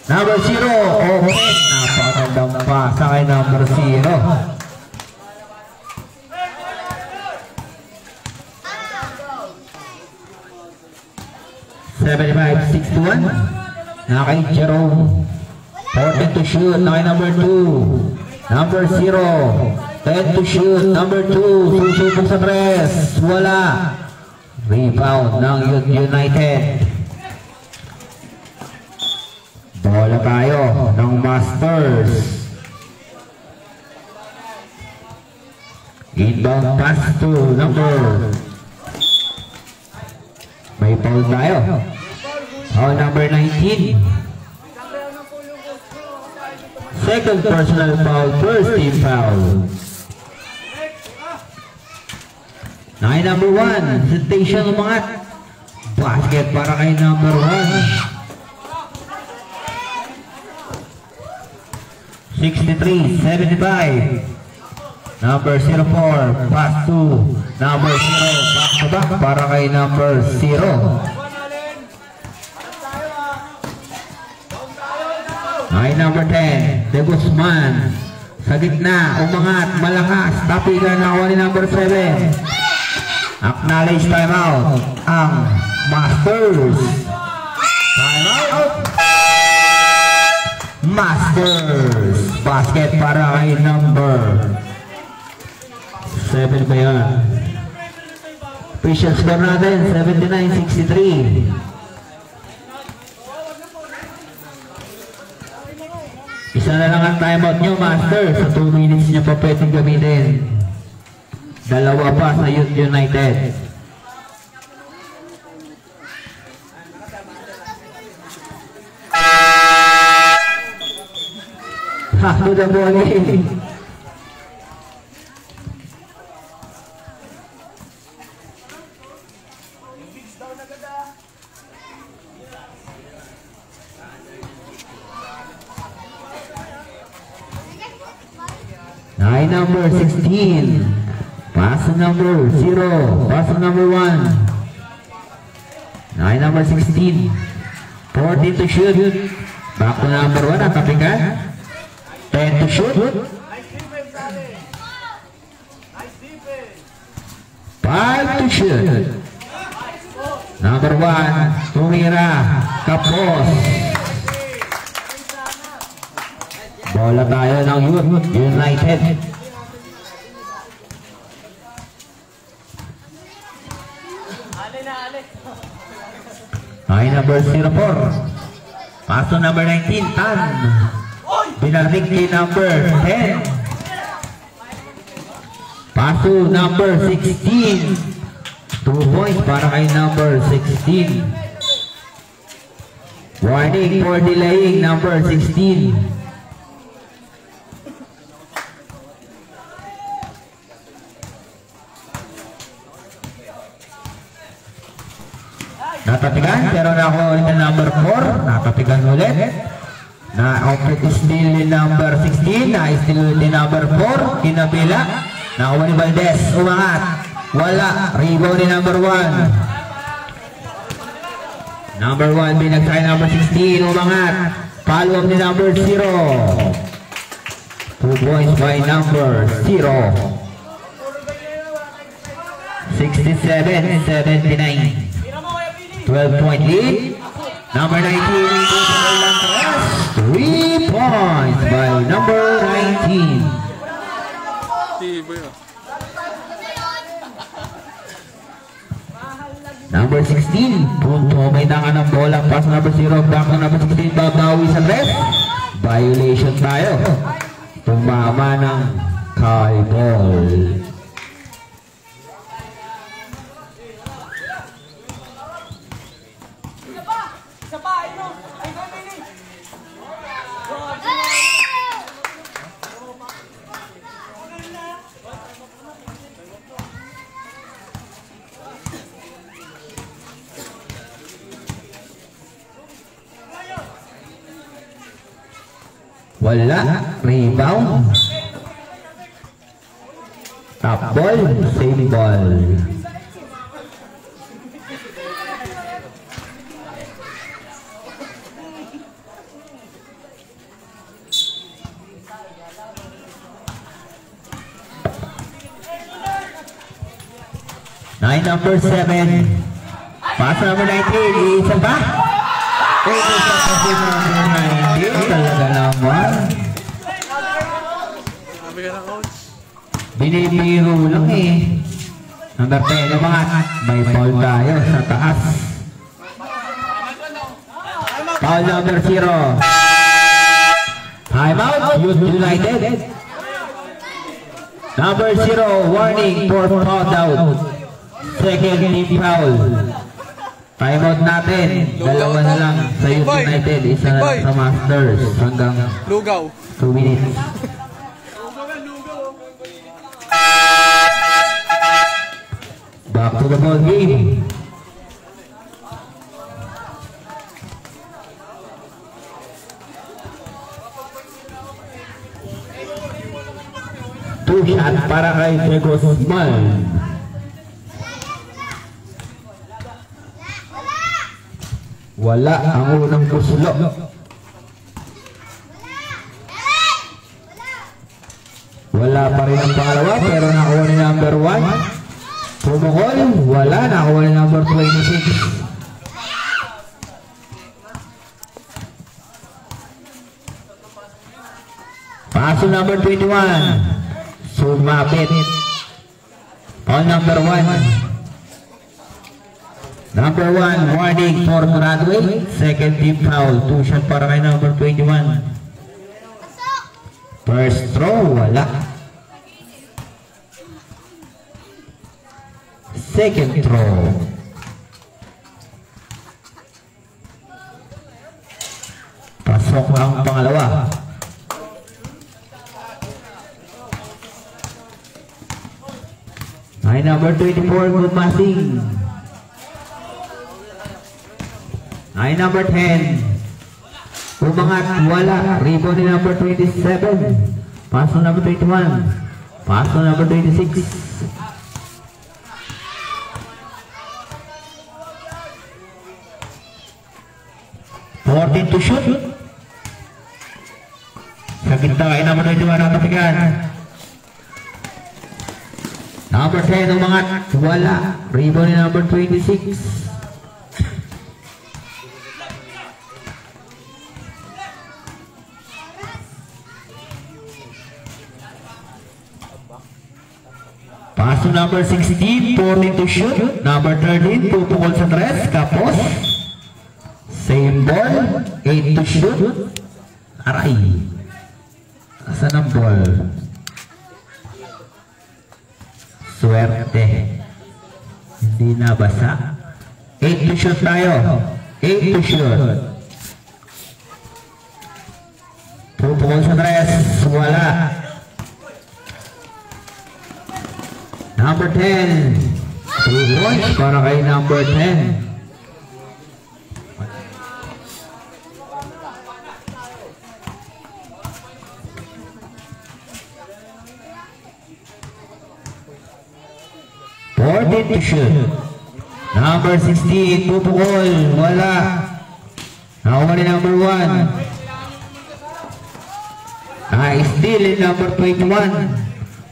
Number 0, open. Napakagandang pasa kay number 0. 75-61. Nakay Jerome. 14 to shoot. Nakay number 2. Number 0. 10 to shoot. Number 2. Susubok sa press. Wala. Rebound ng Youth United. Bola tayo ng Masters. Inbound pass to number. May foul tayo. Foul number 19. Second personal foul, first team foul. Nakay number 1, hesitation umangat. Basket para kay number 1. 63-75. Number 04, pass to number 0, back to back para kay number 0. Ay, number 10, De Guzman. Sa gitna, umangat, malakas, tapigan na ni number 7. Acknowledge timeout ang Masters. Timeout. Masters. Basket para kay number 7 ba yan? Official score natin, 79-63. Isa na lang ang timeout nyo, Master. Sa 2 minutes nyo pa pwedeng gamitin. Dalawa pa sa Youth United. Ha, the ball in. Nine number 16. Pass number 0. Pass number 1. Nine number 16. 14 to shoot. Back to number 1. Ang kapikan. 10 to shoot. 5 to shoot. Number 1. Tumira. Kapos. Bola tayo ng Youth United. Ay, number 04. Paso number 19, Tan. Binalik ni number 10. Paso number 16. 2 points para kay number 16. Warning for delaying number 16. Natatigan, pero nakuha ulit ang number 4. Natatigan ulit. Na-complete steal ni number 16. Na-steal ni number 4. Kinabila. Nakuha ni Valdez. Umangat. Wala. Rebound ni number 1. Number 1 binagsay number 16. Umangat. Follow up ni number 0. 2 points by number 0. 67-79. 12-point lead. Number 19. 3 points by number 19. Number 16. Punto. May tangan ng bola. Pass number 0. Back to number 16. Babawi sa ref. Violation tayo. Tumama ng Kai ball. Wala. Rebound. Top ball. Save ball. Nine number 7. Pass number 19. Isa ba? Talaga naman. Binibiro lang eh. Number 10 naman. May foul tayo sa taas. Foul number 0. Time out. Youth United. Number 0. Warning for foul out. Second team foul. Time out natin. Dalawa na lang sa Youth United. Isa na lang sa Masters. Hanggang 2 minutes. Back to the ball game. Two shot para kay Diego Guzman. Wala ang unang buslo. Wala pa rin ang pangalawa pero nakuha ni number 1. Pumukol, wala. Nakuha na number 26. Paso number 21. Sumapit. On number 1. Number 1, warning for Broadway. Second team foul. 2 shot para kay number 21. First throw, wala. Second throw. Pasok ang pangalawa. Ay number 24, good passing. Ay number 10. Umangat, wala. Rebound ni number 27. Paso number 21. Paso number 26. To shoot. Sa kita kay number 21 ang katigan. Number 10 umangat, wala. Rebound ni number 26. Paso number 16, 14 to shoot. Number 13, pupukol sa tres, kapos. Same ball, 8 to shoot. Aray. Asan ang ball? Swerte. Hindi nabasa. 8 to shoot tayo. 8 to shoot. Pupukol sa tres, wala. Number 10. 2 points para kay number 10. To shoot. Number 16, pupukol, wala. Nakuha ni number 1. Steal in number 21.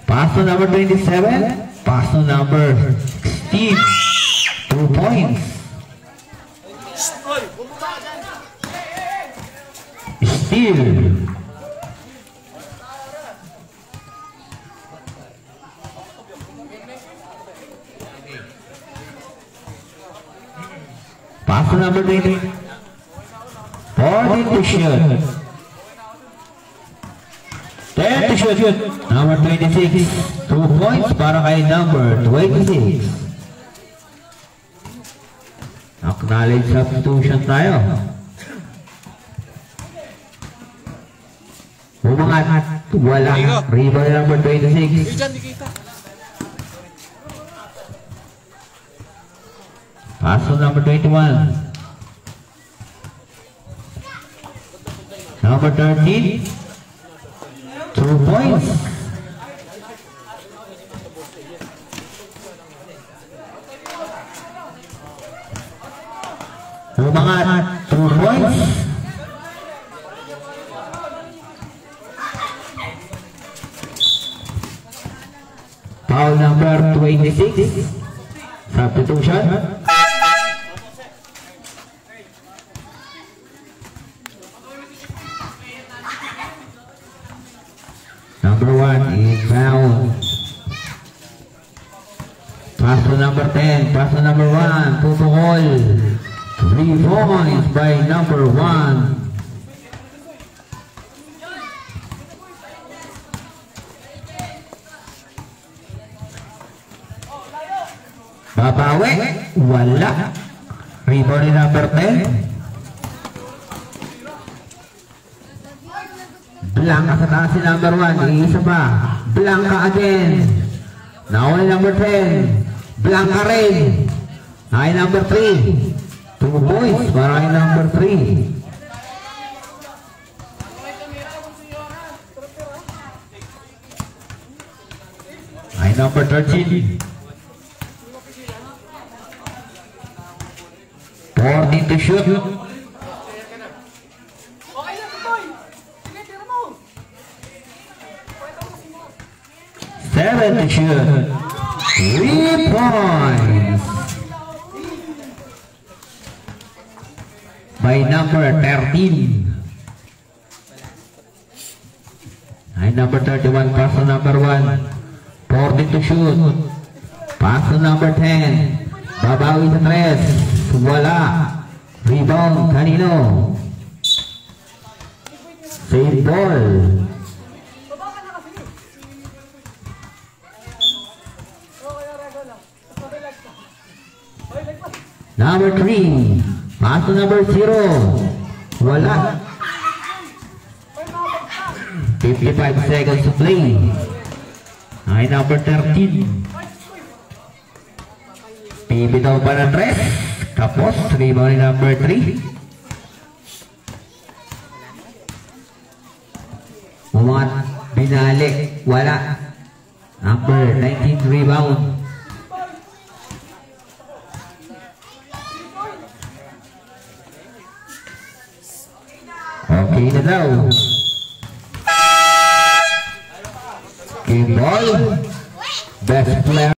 Paso number 27. Paso number 16. 2 points. Steal. Paso number 20. 14 to shoot. 10 to shoot. Number 26. 2 points para kay number 26. Acknowledge substitution tayo. Umangat. Wala. Rebound number 26. Paso number 21. Number 13. 2 points. Umangat. 2 points. Foul number 26. Substitution. Number 1 is foul. Paso number 10. Paso number 1. Pupukol. 3 points by number 1. Babawi. Wala. Rebound ni number 10. Blanca sa taas si number 1. Isa pa. Blanca again. Now number 10. Blanca rin. Ay number 3. 2 points para ay number 3. Ay number 13. 14 to shoot. 7 to shoot. 3 points by number 13. Ay number 31, pass to number 1. 14 to shoot. Pass to number 10. Babawi sa 3. Wala. Rebound kanino? Save ball. Number 3. Pass to number 0. Wala. 55 seconds to play. Ay number 13. Bibitaw pa ng 3. Tapos rebound ni number 3. Umangat. Binali. Wala. Number 19 rebound. Okay na daw. Game ball. Best player.